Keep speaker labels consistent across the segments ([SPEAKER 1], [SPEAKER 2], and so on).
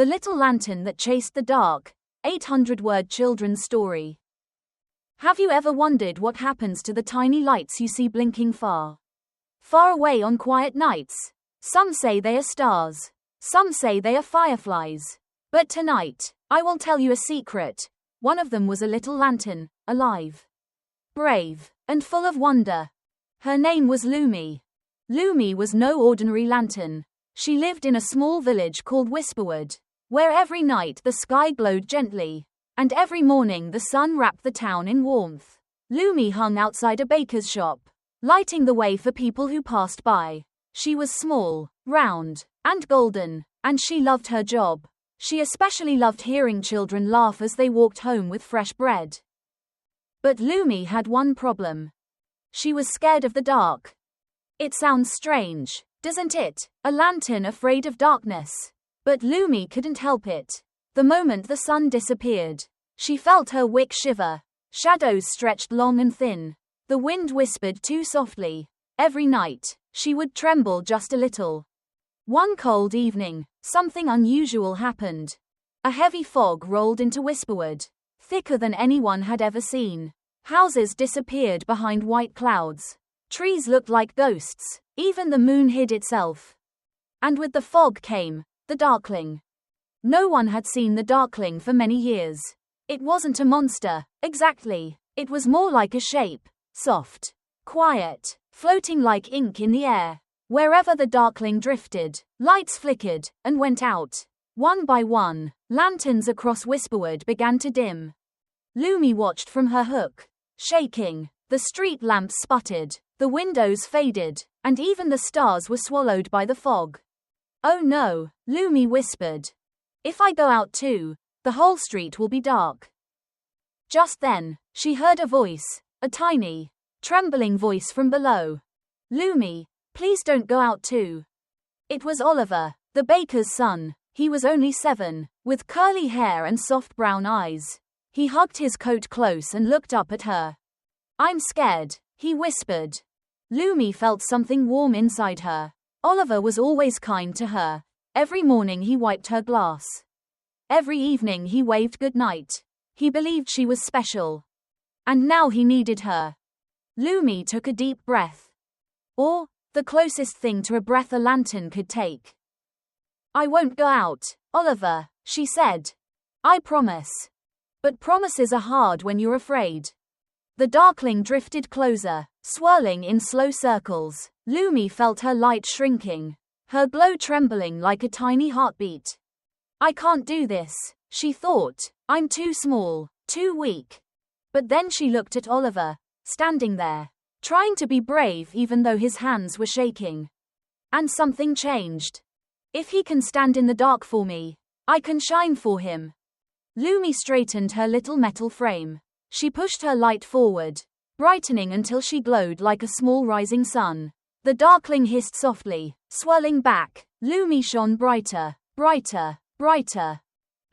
[SPEAKER 1] The Little Lantern That Chased the Dark, 800-word children's story. Have you ever wondered what happens to the tiny lights you see blinking far away on quiet nights? Some say they are stars. Some say they are fireflies. But tonight, I will tell you a secret. One of them was a little lantern, alive, brave, and full of wonder. Her name was Lumi. Lumi was no ordinary lantern. She lived in a small village called Whisperwood, where every night the sky glowed gently, and every morning the sun wrapped the town in warmth. Lumi hung outside a baker's shop, lighting the way for people who passed by. She was small, round, and golden, and she loved her job. She especially loved hearing children laugh as they walked home with fresh bread. But Lumi had one problem. She was scared of the dark. It sounds strange, doesn't it? A lantern afraid of darkness. But Lumi couldn't help it. The moment the sun disappeared, she felt her wick shiver. Shadows stretched long and thin. The wind whispered too softly. Every night, she would tremble just a little. One cold evening, something unusual happened. A heavy fog rolled into Whisperwood, thicker than anyone had ever seen. Houses disappeared behind white clouds. Trees looked like ghosts. Even the moon hid itself. And with the fog came the Darkling. No one had seen the Darkling for many years. It wasn't a monster, exactly. It was more like a shape, soft, quiet, floating like ink in the air. Wherever the Darkling drifted, lights flickered and went out. One by one, lanterns across Whisperwood began to dim. Lumi watched from her hook, shaking. The street lamps sputtered, the windows faded, and even the stars were swallowed by the fog. "Oh no," Lumi whispered. "If I go out too, the whole street will be dark." Just then, she heard a voice, a tiny, trembling voice from below. "Lumi, please don't go out too." It was Oliver, the baker's son. He was only 7, with curly hair and soft brown eyes. He hugged his coat close and looked up at her. "I'm scared," he whispered. Lumi felt something warm inside her. Oliver was always kind to her. Every morning he wiped her glass. Every evening he waved goodnight. He believed she was special. And now he needed her. Lumi took a deep breath. Or, the closest thing to a breath a lantern could take. "I won't go out, Oliver," she said. "I promise." But promises are hard when you're afraid. The Darkling drifted closer, swirling in slow circles. Lumi felt her light shrinking, her glow trembling like a tiny heartbeat. "I can't do this," she thought. "I'm too small, too weak." But then she looked at Oliver, standing there, trying to be brave even though his hands were shaking. And something changed. "If he can stand in the dark for me, I can shine for him." Lumi straightened her little metal frame. She pushed her light forward, brightening until she glowed like a small rising sun. The Darkling hissed softly, swirling back. Lumi shone brighter, brighter, brighter.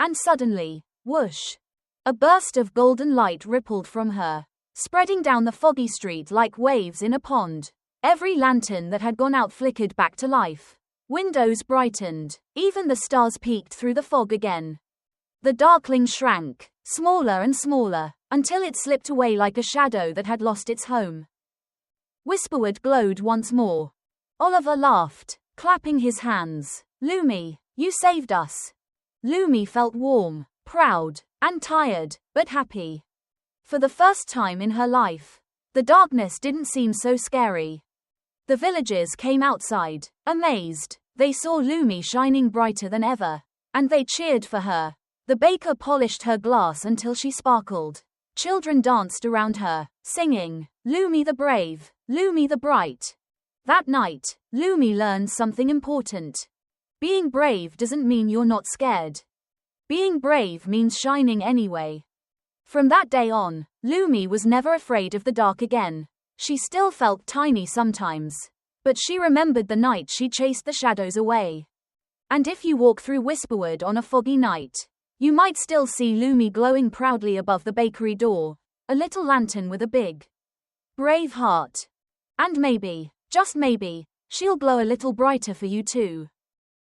[SPEAKER 1] And suddenly, whoosh! A burst of golden light rippled from her, spreading down the foggy street like waves in a pond. Every lantern that had gone out flickered back to life. Windows brightened. Even the stars peeked through the fog again. The Darkling shrank, smaller and smaller, until it slipped away like a shadow that had lost its home. Whisperwood glowed once more. Oliver laughed, clapping his hands. "Lumi, you saved us." Lumi felt warm, proud, and tired, but happy. For the first time in her life, the darkness didn't seem so scary. The villagers came outside, amazed. They saw Lumi shining brighter than ever, and they cheered for her. The baker polished her glass until she sparkled. Children danced around her, singing, "Lumi the brave, Lumi the bright." That night, Lumi learned something important. Being brave doesn't mean you're not scared. Being brave means shining anyway. From that day on, Lumi was never afraid of the dark again. She still felt tiny sometimes, but she remembered the night she chased the shadows away. And if you walk through Whisperwood on a foggy night, you might still see Lumi glowing proudly above the bakery door, a little lantern with a big, brave heart. And maybe, just maybe, she'll glow a little brighter for you too.